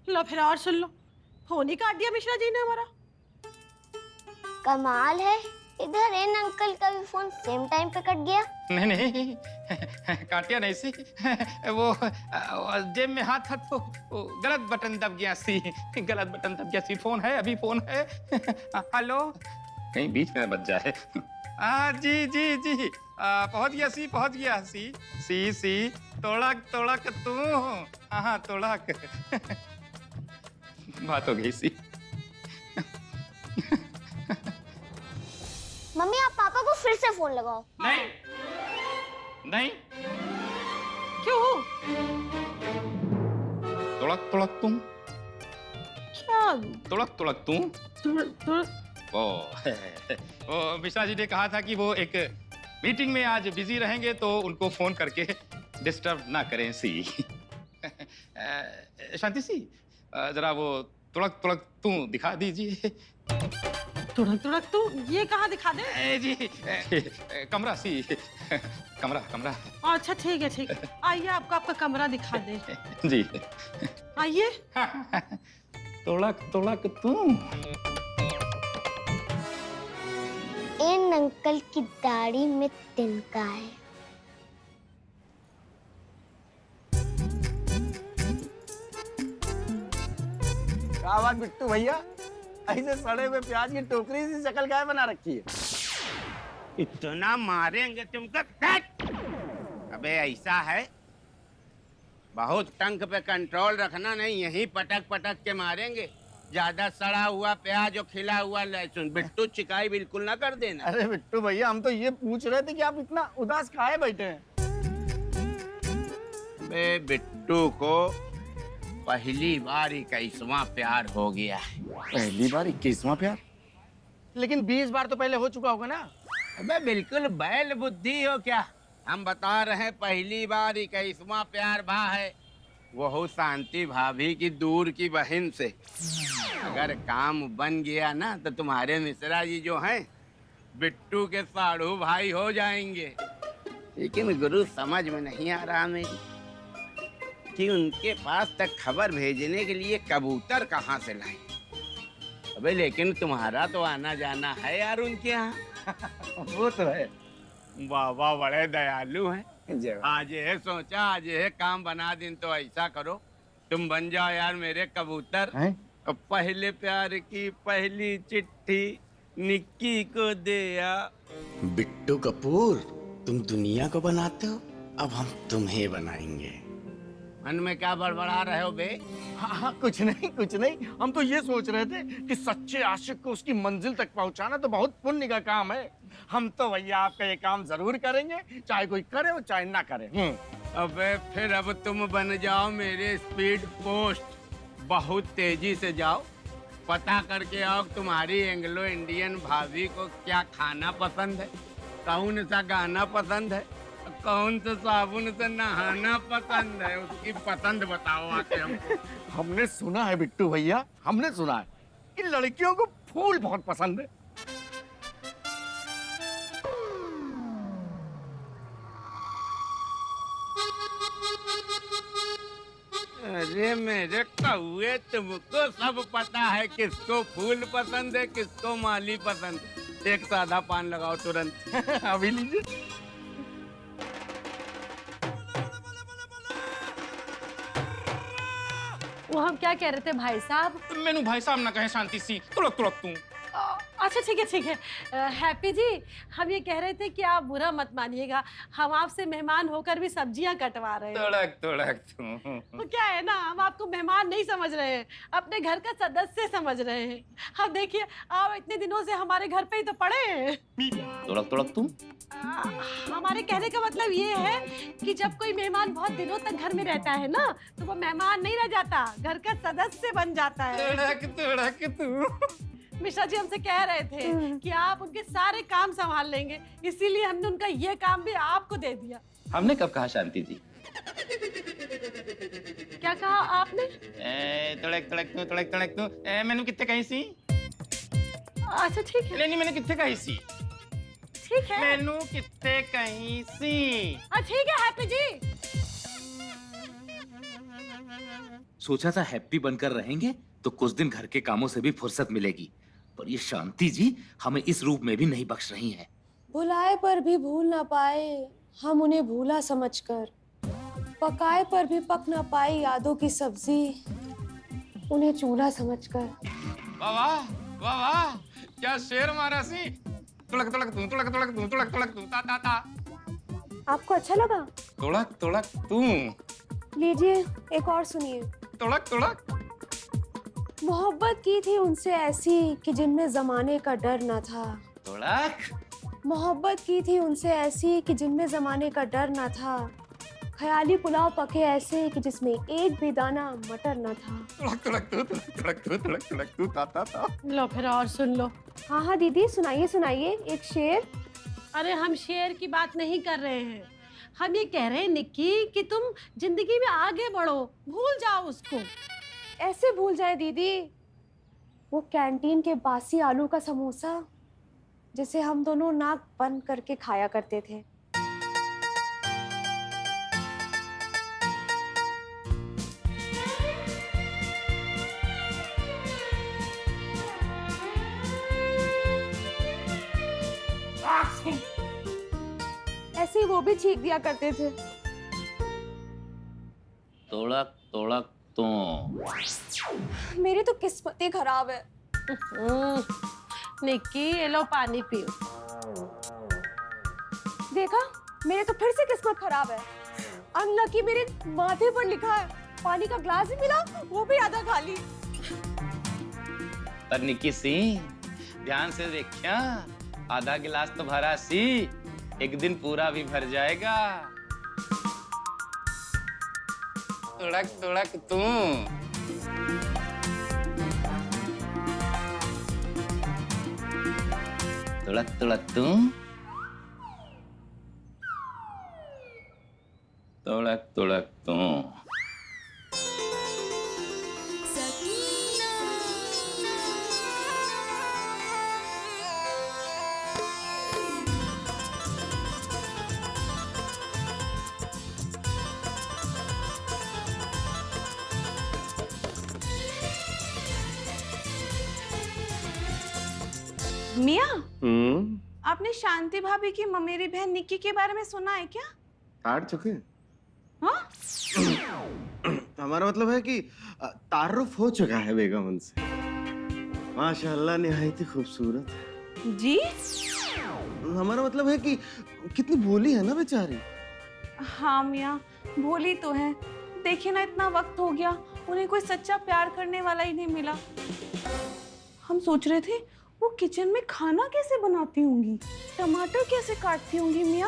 लो फिर और सुन लो, फोन ही काट दिया मिश्रा जी ने हमारा। कमाल है, इधर इन अंकल का भी फोन सेम टाइम पे कट गया। नहीं नहीं काटिया नहीं सी, वो जेब में हाथ था तो वो गलत बटन दब गया सी, गलत बटन दब गया सी। फोन है, अभी फोन है। हेलो, कहीं बीच में बच जाए। जी जी जी, पहुंच गया सी, पहुंच गया सी। सी तोड़क तोड़क तू, हाँ तोड़क। बात हो गई सी। मम्मी आप पापा को फिर से फोन लगाओ। नहीं नहीं, क्यों? तोड़क तोड़क तुम, क्या? तोड़क तोड़क तुम। ओ मिश्रा जी ने कहा था कि वो एक मीटिंग में आज बिजी रहेंगे तो उनको फोन करके डिस्टर्ब ना करें सी। शांति सी, जरा वो तुड़क तुड़क तू दिखा दीजिए। तुड़क तुड़क तू, ये कहाँ दिखा दे? जी कमरा सी, कमरा कमरा। अच्छा ठीक है ठीक है, आइए आपको आपका कमरा दिखा दे। जी आइए। तुड़क तुड़क तू। इन अंकल की दाढ़ी में तिनका है। क्या बात बिट्टू भैया, ऐसे सड़े हुए प्याज की टोकरी सी शक्ल क्या बना रखी है? इतना मारेंगे तुमको। अबे ऐसा है, बहुत टंक पे कंट्रोल रखना, नहीं यही पटक पटक के मारेंगे। ज्यादा सड़ा हुआ प्याज और खिला हुआ लहसुन। बिट्टू चिकाई बिल्कुल ना कर देना। अरे बिट्टू भैया, हम तो ये पूछ रहे थे कि आप इतना उदास काहे बैठे हैं? बे बिट्टू को पहली बार 21वां प्यार हो गया है। पहली बार 21वां प्यार? लेकिन 20 बार तो पहले हो चुका होगा ना? अबे बिल्कुल बैल बुद्धि हो क्या? हम बता रहे हैं पहली बार 21वां प्यार भा है, वो शांति भाभी की दूर की बहन से। अगर काम बन गया ना तो तुम्हारे मिश्रा जी जो हैं बिट्टू के साढ़ू भाई हो जाएंगे। लेकिन गुरु समझ में नहीं आ रहा मेरी कि उनके पास तक खबर भेजने के लिए कबूतर कहाँ से लाए। अबे लेकिन तुम्हारा तो आना जाना है यार उनके यहाँ। वो तो है। बाबा बड़े दयालु हैं। जय आज ये सोचा, आज ये काम बना दिन तो ऐसा करो, तुम बन जाओ यार मेरे कबूतर। अब पहले प्यार की पहली चिट्ठी निक्की को दे आ। बिट्टू कपूर, तुम दुनिया को बनाते हो, अब हम तुम्हें बनाएंगे। मन में क्या बड़बड़ा रहे हो बे? हाँ, कुछ नहीं। हम तो ये सोच रहे थे कि सच्चे आशिक को उसकी मंजिल तक पहुंचाना तो बहुत पुण्य का काम है। हम तो भैया आपका ये काम जरूर करेंगे, चाहे कोई करे और चाहे ना करे। अबे फिर अब तुम बन जाओ मेरे स्पीड पोस्ट। बहुत तेजी से जाओ, पता करके आओ तुम्हारी एंग्लो इंडियन भाभी को क्या खाना पसंद है, कौन सा गाना पसंद है, कौन सा साबुन से नहाना पसंद है, उसकी पसंद बताओ आके हमको। हमने सुना है बिट्टू भैया, हमने सुना है कि लड़कियों को फूल बहुत पसंद है। अरे मेरे कौए, तुमको सब पता है किसको फूल पसंद है, किसको माली पसंद है। एक सादा पान लगाओ तुरंत। अभी लीजिए। वो हम क्या कह रहे थे भाई साहब? मैनू भाई साहब ना कहे, शांति सी, तुड़क तुड़क तू। अच्छा ठीक है। हैप्पी जी, हम ये कह रहे थे कि आप बुरा मत मानिएगा, हम आपसे मेहमान होकर भी सब्जियां कटवा रहे हैं। तुड़क तुड़क तू। तो क्या है ना, हम आपको मेहमान नहीं समझ रहे हैं, अपने घर का सदस्य समझ रहे हैं। अब देखिए, आप इतने दिनों से हमारे घर पे ही तो पड़े हैं। तुड़क तुड़क तू। हमारे कहने का मतलब ये है कि जब कोई मेहमान बहुत दिनों तक घर में रहता है ना, तो वो मेहमान नहीं रह जाता, घर का सदस्य बन जाता है। तुड़क तुड़क तू। मिश्रा जी हमसे कह रहे थे कि आप उनके सारे काम संभाल लेंगे, इसीलिए हमने उनका ये काम भी आपको दे दिया। हमने कब कहा शांति जी? क्या कहा आपने? तुड़क तुड़क तू, तुड़क तुड़क तू। मैनू कित्थे कही सी? अच्छा ठीक है। नहीं मैंने कित्थे कही सी? ठीक है। मैनू कित्थे कही सी? ठीक है हैप्पी जी। सोचा था हैप्पी बनकर रहेंगे तो कुछ दिन घर के कामों से भी फुर्सत मिलेगी, पर ये शांति जी हमें इस रूप में भी नहीं बख्श रही हैं। भुलाए पर भी भूल ना पाए हम उन्हें भूला समझकर, पकाए पर भी पक ना पाई यादों की सब्जी उन्हें चूल्हा समझकर। वाह वाह वाह वाह, क्या शेर मारा सी। तुड़क तुड़क तू, तुड़क तुड़क तू, तुड़क तुड़क तू, ता ता ता। आपको अच्छा लगा? तुड़क तुड़क तू, लीजिए एक और सुनिए। तुड़क तुड़क। मोहब्बत की थी उनसे ऐसी कि जिनमें जमाने का डर न था। तुड़क। मोहब्बत की थी उनसे ऐसी कि जिनमें जमाने का डर न था। ख्याली पुलाव पके ऐसे कि जिसमें एक भी दाना मटर न था। तुड़क तुड़क तू, तुड़क तुड़क तू, तुड़क तुड़क तू, ता ता ता। लो फिर और सुन लो। हाँ हाँ दीदी सुनाइए सुनाइए एक शेर। अरे हम शेर की बात नहीं कर रहे हैं, हम ये कह रहे हैं निक्की कि तुम जिंदगी में आगे बढ़ो, भूल जाओ उसको। ऐसे भूल जाए दीदी वो कैंटीन के बासी आलू का समोसा जिसे हम दोनों नाक बंद करके खाया करते थे। ऐसे ही वो भी छींक दिया करते थे। तुड़क तुड़क तू। मेरी तो किस्मत ही खराब है। निक्की ये लो पानी पियो। देखा मेरे तो फिर से किस्मत खराब है। अनलकी मेरे माथे पर लिखा है पानी का ग्लास ही मिला वो भी आधा खाली। पर निक्की सी ध्यान से देखिया, आधा गिलास तो भरा सी, एक दिन पूरा भी भर जाएगा। तुड़क तुड़क तू। तुड़क तुड़क तू, तुड़क तुड़क तू। मिया, आपने शांति भाभी की ममेरी बहन निक्की के बारे में सुना है क्या? काट चुके? हाँ? हमारा मतलब है कि तारुफ हो चुका है बेगम उनसे। माशाल्लाह निहायत ही खूबसूरत है। जी? हमारा मतलब है कि कितनी भोली है ना बेचारी। हाँ मिया, भोली तो है। देखिए ना इतना वक्त हो गया, उन्हें कोई सच्चा प्यार करने वाला ही नहीं मिला। हम सोच रहे थे वो किचन में खाना कैसे बनाती होंगी, टमाटर कैसे काटती होंगी मिया,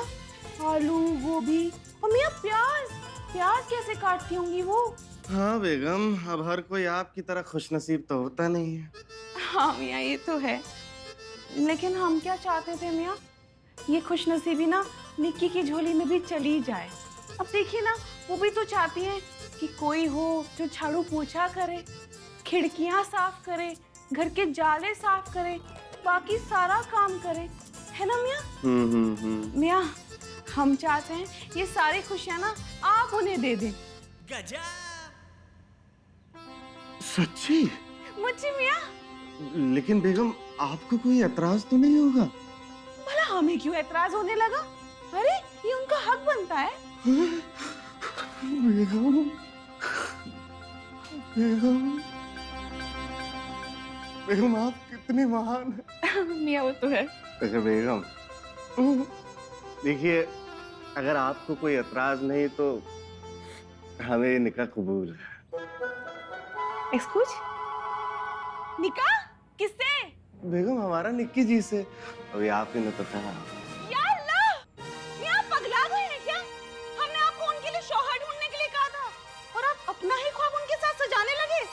आलू गोभी, और मिया प्याज कैसे काटती होंगी वो। हाँ बेगम, अब हर कोई आपकी तरह खुशनसीब तो होता नहीं है। हाँ मिया ये तो है, लेकिन हम क्या चाहते थे मिया, ये खुशनसीबी ना निक्की की झोली में भी चली जाए। अब देखिए ना वो भी तो चाहती है कि कोई हो जो झाड़ू पोछा करे, खिड़कियां साफ करे, घर के जाले साफ करे, बाकी सारा काम करे, है ना मिया? मिया हम चाहते हैं ये सारी खुशियां ना आप उन्हें दे दें। सच्ची? मुझे मिया। लेकिन बेगम आपको कोई एतराज तो नहीं होगा? भला हमें क्यों एतराज होने लगा? अरे ये उनका हक बनता है। बेगम, बेगम, बेगम आप कितनी महान है। मिया वो तो है। अच्छा बेगम, देखिए अगर आपको कोई एतराज नहीं तो हमें ये निकाह कबूल है। एक्सक्यूज? निकाह किससे? बेगम हमारा निक्की जी से। अभी आपने तो कहा। या अल्लाह! मिया आप पगला गए हैं क्या? हमने आपको उनके लिए शौहर ढूंढने के लिए कहा था और आप अपना ही ख्वाब उनके साथ सजाने लगे।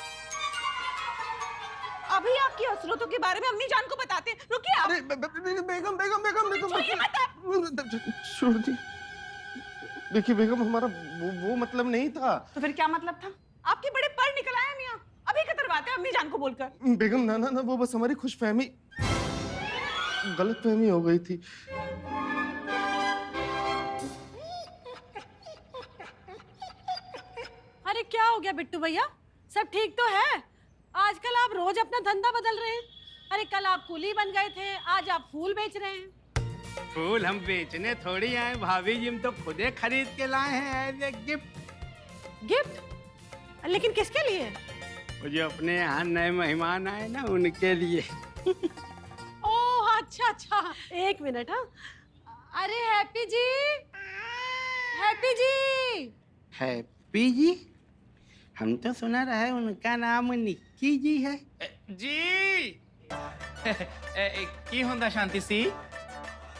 अभी आपकी हसरतों के बारे में अम्मी जान को बताते हैं। रुकिए आप। बेगम बेगम बेगम बेगम छोड़िए मत आप। छोड़ दी। देखिए बेगम हमारा वो मतलब नहीं था। तो फिर क्या मतलब था? आपके बड़े पर निकल आए मियां। अभी कतरवाते हैं अम्मी जान को बोलकर। बेगम ना ना ना, वो बस हमारी खुशफहमी, गलतफहमी हो गई थी। अरे क्या हो गया बिट्टू भैया, सब ठीक तो है? आजकल आप रोज अपना धंधा बदल रहे हैं। अरे कल आप कुली बन गए थे, आज आप फूल बेच रहे हैं। फूल हम बेचने थोड़ी आए भाभी जी, हम तो खुदे खरीद के लाए हैं एज ए गिफ्ट। गिफ्ट? लेकिन किसके लिए? वो जो अपने यहाँ नए मेहमान आए ना, उनके लिए। ओह अच्छा अच्छा, एक मिनट। हाँ, अरे हैप्पी जी, हैप्पी जी। हैप्पी जी? हम तो सुना रहे उनका नाम निक्की जी है। जी की होंदा शांति सी?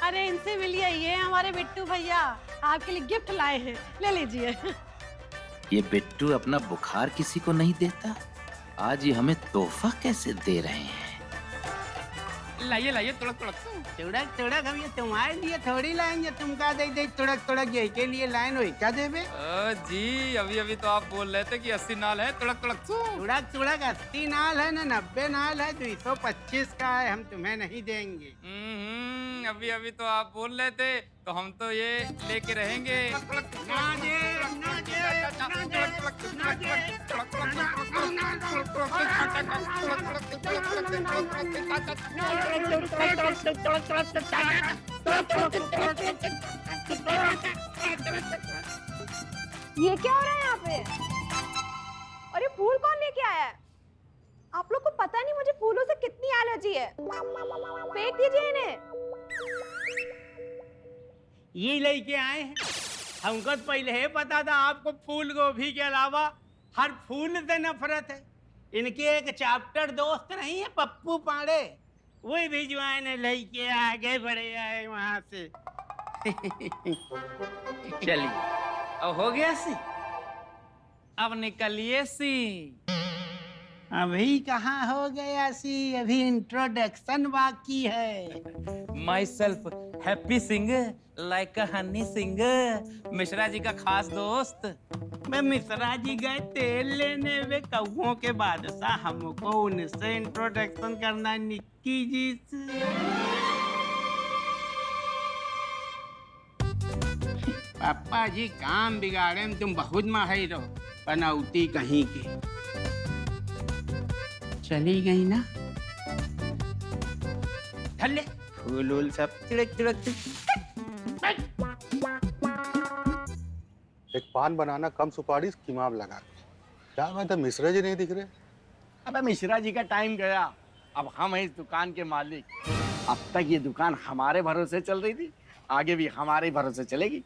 अरे इनसे मिलिए, ये हमारे बिट्टू भैया आपके लिए गिफ्ट लाए हैं, ले लीजिए। ये बिट्टू अपना बुखार किसी को नहीं देता, आज ये हमें तोहफा कैसे दे रहे हैं? लाइए लाइए, तुड़क तुड़क। तुड़क तुड़क हम ये तुम्हारे लिए थोड़ी लाएंगे, तुम का दे दे तुड़क तुड़क ये के लिए लाइन हो क्या देवे? जी अभी अभी तो आप बोल रहे थे कि 80 नाल है, तुड़क तुड़क। तुड़क तुड़क 80 नाल है ना 90 नाल है, 225 का है, हम तुम्हें नहीं देंगे। अभी अभी तो आप बोल रहे थे, तो हम तो ये लेके रहेंगे। ये क्या हो रहा है यहाँ पे? और ये फूल कौन लेके आया है? आप लोग को पता नहीं मुझे फूलों से कितनी एलर्जी है। फेंक दीजिए इन्हें। ये लेके आए हैं, हमको तो पहले ही पता था आपको फूल गोभी के अलावा हर फूल से नफरत है। इनके एक चैप्टर दोस्त नहीं है पप्पू पांडे, वही भिजवाए ने लेके आगे बढ़े आए वहां से। चलिए अब हो गया सी, अब निकलिए सी। अभी कहाँ हो गया सी, अभी इंट्रोडक्शन बाकी है। Myself Happy Singh like Honey Singh, Mishra ji का खास दोस्त। मैं मिश्रा जी गए तेल लेने वे कौओं के बादशाह, हमको उनसे इंट्रोडक्शन करना है निक्की जी से। पापा जी काम बिगाड़े में तुम बहुत माहिर हो, पनौती कहीं की। चली गई ना, धले फूल वूल सब तिड़क तिड़क। एक पान बनाना कम सुपारी किमाब लगा के। क्या बात है, मिश्रा जी नहीं दिख रहे? अबे मिश्रा जी का टाइम गया, अब हम हैं इस दुकान के मालिक। अब तक ये दुकान हमारे भरोसे चल रही थी, आगे भी हमारे भरोसे चलेगी।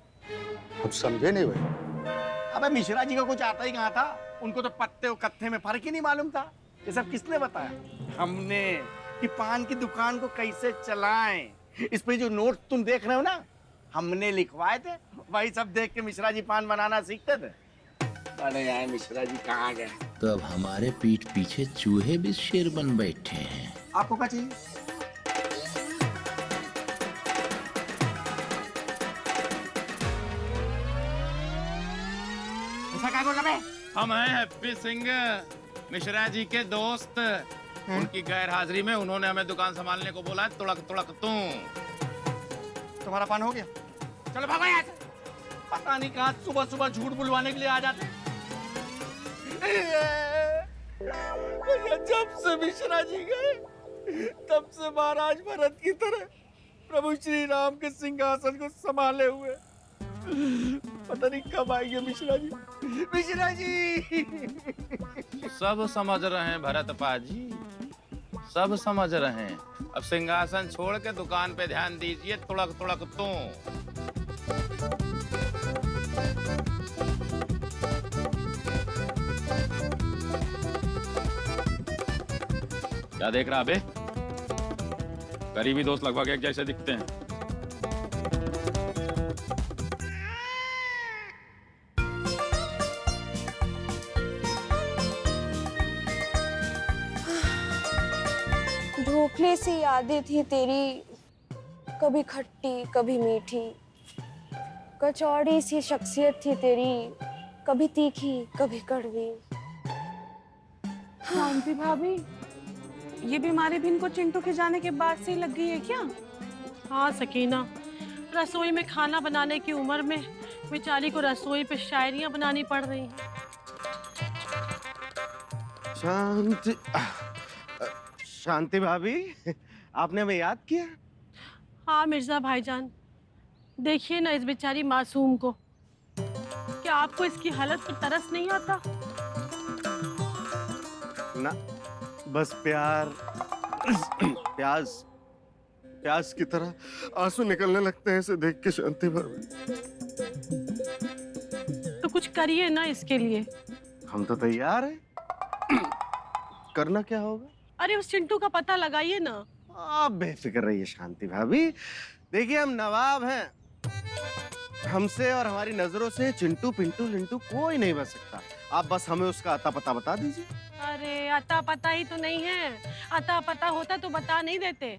अब समझे नहीं भाई। अबे मिश्रा जी को कुछ आता ही कहाँ था, उनको तो पत्ते और कत्थे में फर्क ही नहीं मालूम था। ये सब किसने बताया? हमने, कि पान की दुकान को कैसे चलाएं। इस पे जो नोट तुम देख रहे हो ना, हमने लिखवाए थे, वही सब देख के मिश्रा जी पान बनाना सीखते थे। अरे यार मिश्रा जी कहाँ गए? तो अब हमारे पीठ पीछे चूहे भी शेर बन बैठे हैं। आपको क्या चाहिए? ऐसा क्या बोला मैं? हम हैं हैप्पी सिंह, मिश्रा जी के दोस्त। उनकी गैर हाजिरी में उन्होंने हमें दुकान संभालने को बोला है। तुड़क तुड़क तू। तुम्हारा पान हो गया? चलो भागो यहाँ से। पता नहीं कहाँ सुबह सुबह झूठ बुलवाने के लिए आ जाते। जब से मिश्रा जी गए, तब से महाराज भरत की तरह प्रभु श्री राम के सिंहासन को संभाले हुए। पता नहीं कब आएंगे मिश्रा जी। मिश्रा जी सब समझ रहे हैं भरत पाजी, सब समझ रहे हैं। अब सिंहासन छोड़ के दुकान पे ध्यान दीजिए। तुड़क तुड़क तू। क्या देख रहा बे? करीबी दोस्त लगभग एक जैसे दिखते हैं। ढोकले सी यादें थी तेरी, कभी खट्टी कभी मीठी। कचौड़ी सी शख्सियत थी तेरी, कभी तीखी कभी कड़वी। शांति भाभी, ये बीमारी भी इनको चिंटू के जाने के बाद से लग गई है क्या? हाँ सकीना, रसोई में खाना बनाने की उम्र में बेचारी को रसोई पे शायरियाँ बनानी पड़ रही हैं। शांति शांति भाभी, आपने हमें याद किया? हाँ मिर्जा भाईजान, देखिए ना इस बेचारी मासूम को। क्या आपको इसकी हालत पर तरस नहीं आता? ना, बस प्यार प्यास प्यास की तरह आंसू निकलने लगते हैं इसे देख के शांति भाभी। तो कुछ करिए ना इसके लिए। हम तो तैयार हैं। करना क्या होगा? अरे उस चिंटू का पता लगाइए ना। आप बेफिक्र रहिए शांति भाभी। देखिए हम नवाब हैं, हमसे और हमारी नजरों से चिंटू पिंटू लिंटू कोई नहीं बच सकता। आप बस हमें उसका अता पता बता दीजिए। अरे अता पता ही तो नहीं है। अता पता होता तो बता नहीं देते।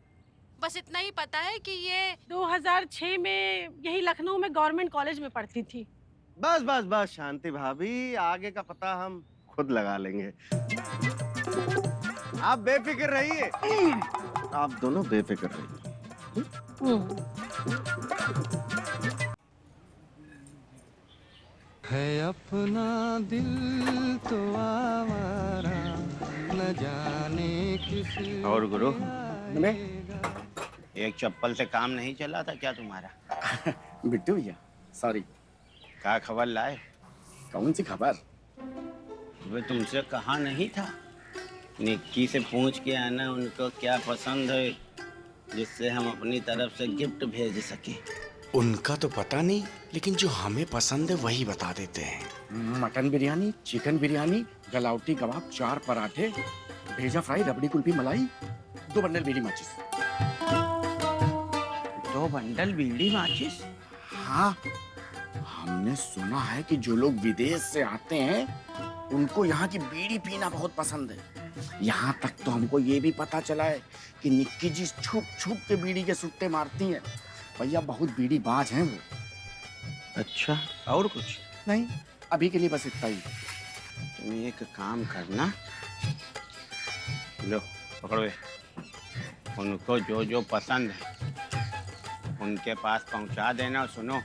बस इतना ही पता है कि ये 2006 में यही लखनऊ में गवर्नमेंट कॉलेज में पढ़ती थी। बस बस बस शांति भाभी, आगे का पता हम खुद लगा लेंगे। आप बेफिक्र रहिए। आप दोनों बेफिक्र रहिए। है अपना दिल तो आवारा, न जाने किस। और गुरु, एक चप्पल से काम नहीं चला था क्या तुम्हारा? बिट्टू भैया, सॉरी। क्या खबर लाए? कौन सी खबर? वे तुमसे कहा नहीं था निक्की से पूछ के आना उनको क्या पसंद है, जिससे हम अपनी तरफ से गिफ्ट भेज सके। उनका तो पता नहीं, लेकिन जो हमें पसंद है वही बता देते हैं। मटन बिरयानी, चिकन बिरयानी, गलावटी कबाब, 4 पराठे, भेजा फ्राई, रबड़ी कुल्फी, मलाई, 2 बंडल बीड़ी माचिस। 2 बंडल बीड़ी माचिस? हाँ, हमने सुना है कि जो लोग विदेश से आते हैं उनको यहाँ की बीड़ी पीना बहुत पसंद है। यहाँ तक तो हमको ये भी पता चला है कि निक्की जी छुप छुप के बीड़ी के सुट्टे मारती हैं। भैया बहुत बीड़ी बाज हैं वो। अच्छा, और कुछ नहीं, अभी के लिए बस इतना ही। तुम एक काम करना, लो पकड़ो, उनको जो जो पसंद है उनके पास पहुंचा देना। सुनो,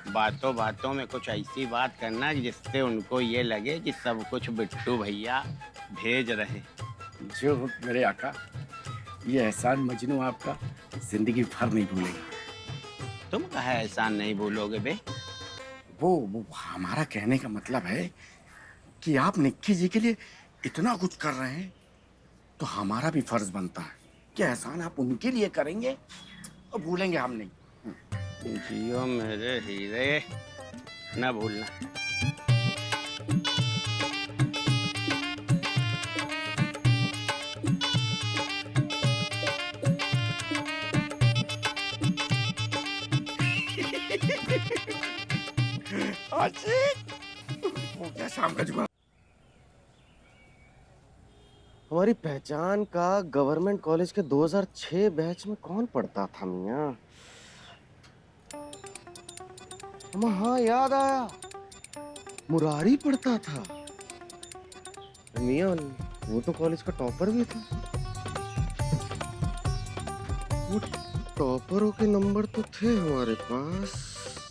बातों बातों में कुछ ऐसी बात करना जिससे उनको ये लगे कि सब कुछ बिट्टू भैया भेज रहे। जो मेरे आका, ये एहसान मजनू आपका जिंदगी भर नहीं भूलेगा। तुम कहा एहसान नहीं भूलोगे बे? वो हमारा कहने का मतलब है कि आप निक्की जी के लिए इतना कुछ कर रहे हैं तो हमारा भी फर्ज बनता है कि एहसान आप उनके लिए करेंगे और भूलेंगे हम नहीं। जियो मेरे हीरे, न भूलना। वो क्या शाम का जुआ। हमारी पहचान का गवर्नमेंट कॉलेज के 2006 बैच में कौन पढ़ता था मियाँ? हाँ याद आया, मुरारी पढ़ता था। मियाँ वो तो कॉलेज का टॉपर भी था। वो टॉपरों के नंबर तो थे हमारे पास,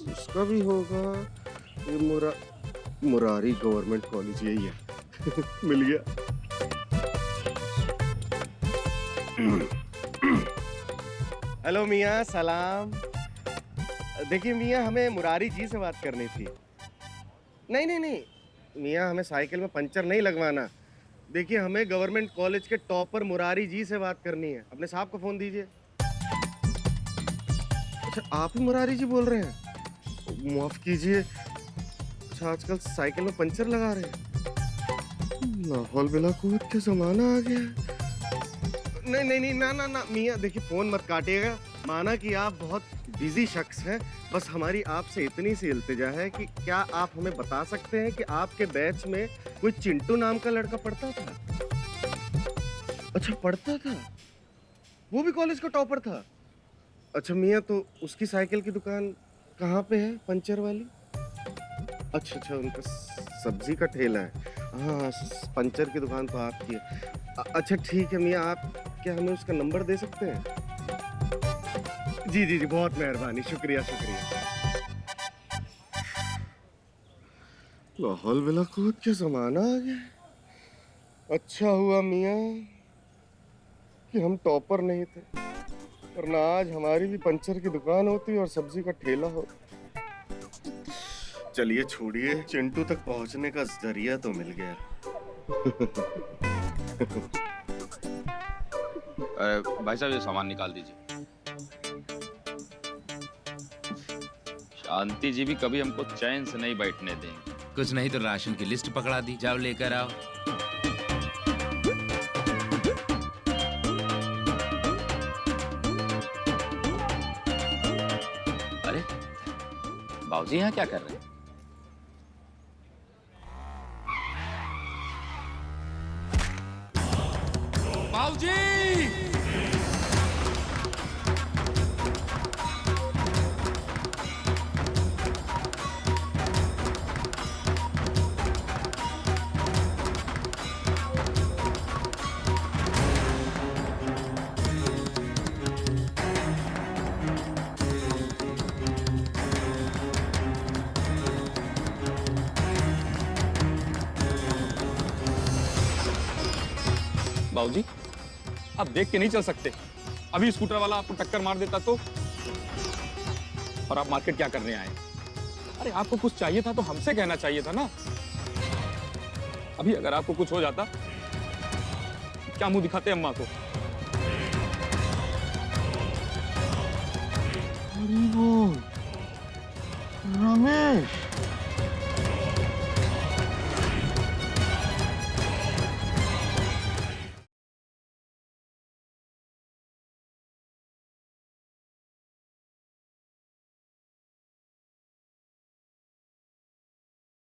उसका भी होगा। ये मुरारी गवर्नमेंट कॉलेज यही है। मिल गया। हेलो मियाँ, सलाम। देखिए मियाँ, हमें मुरारी जी से बात करनी थी। नहीं मियाँ, हमें साइकिल में पंचर नहीं लगवाना। देखिए हमें गवर्नमेंट कॉलेज के टॉपर मुरारी जी से बात करनी है। अपने साहब को फोन दीजिए। अच्छा, आप ही मुरारी जी बोल रहे हैं? माफ कीजिए। अच्छा, आजकल साइकिल में पंचर लगा रहे हैं? लाहौल बिला कुव्वत के जमाना आ गया। नहीं ना मियाँ, देखिए फोन मत काटिएगा। माना कि आप बहुत बिजी शख्स हैं, बस हमारी आपसे इतनी सी इल्तिजा है कि क्या आप हमें बता सकते हैं कि आपके बैच में कोई चिंटू नाम का लड़का पढ़ता था? अच्छा, पढ़ता था? वो भी कॉलेज का टॉपर था? अच्छा मियाँ, तो उसकी साइकिल की दुकान कहाँ पे है, पंचर वाली? अच्छा, उनका सब्जी का ठेला है। हाँ, पंचर की दुकान तो आपकी है। अच्छा ठीक है मियाँ, आप क्या हमें उसका नंबर दे सकते हैं? जी, बहुत मेहरबानी, शुक्रिया। लाहौल बिला कुव्वत के जमाना आ गया। अच्छा हुआ मियाँ कि हम टॉपर नहीं थे, वरना आज हमारी भी पंचर की दुकान होती और सब्जी का ठेला होता। चलिए छोड़िए, चिंटू तक पहुंचने का जरिया तो मिल गया। भाई साहब ये सामान निकाल दीजिए। शांति जी भी कभी हमको चैन से नहीं बैठने देंगे। कुछ नहीं तो राशन की लिस्ट पकड़ा दी, जाओ लेकर आओ। अरे बाबूजी यहाँ क्या कर रहे हैं? बाबूजी! बाबूजी, आप देख के नहीं चल सकते। अभी स्कूटर वाला आपको टक्कर मार देता तो, और आप मार्केट क्या करने आए? अरे आपको कुछ चाहिए था तो हमसे कहना चाहिए था ना। अभी अगर आपको कुछ हो जाता, क्या मुंह दिखाते अम्मा को? रमेश,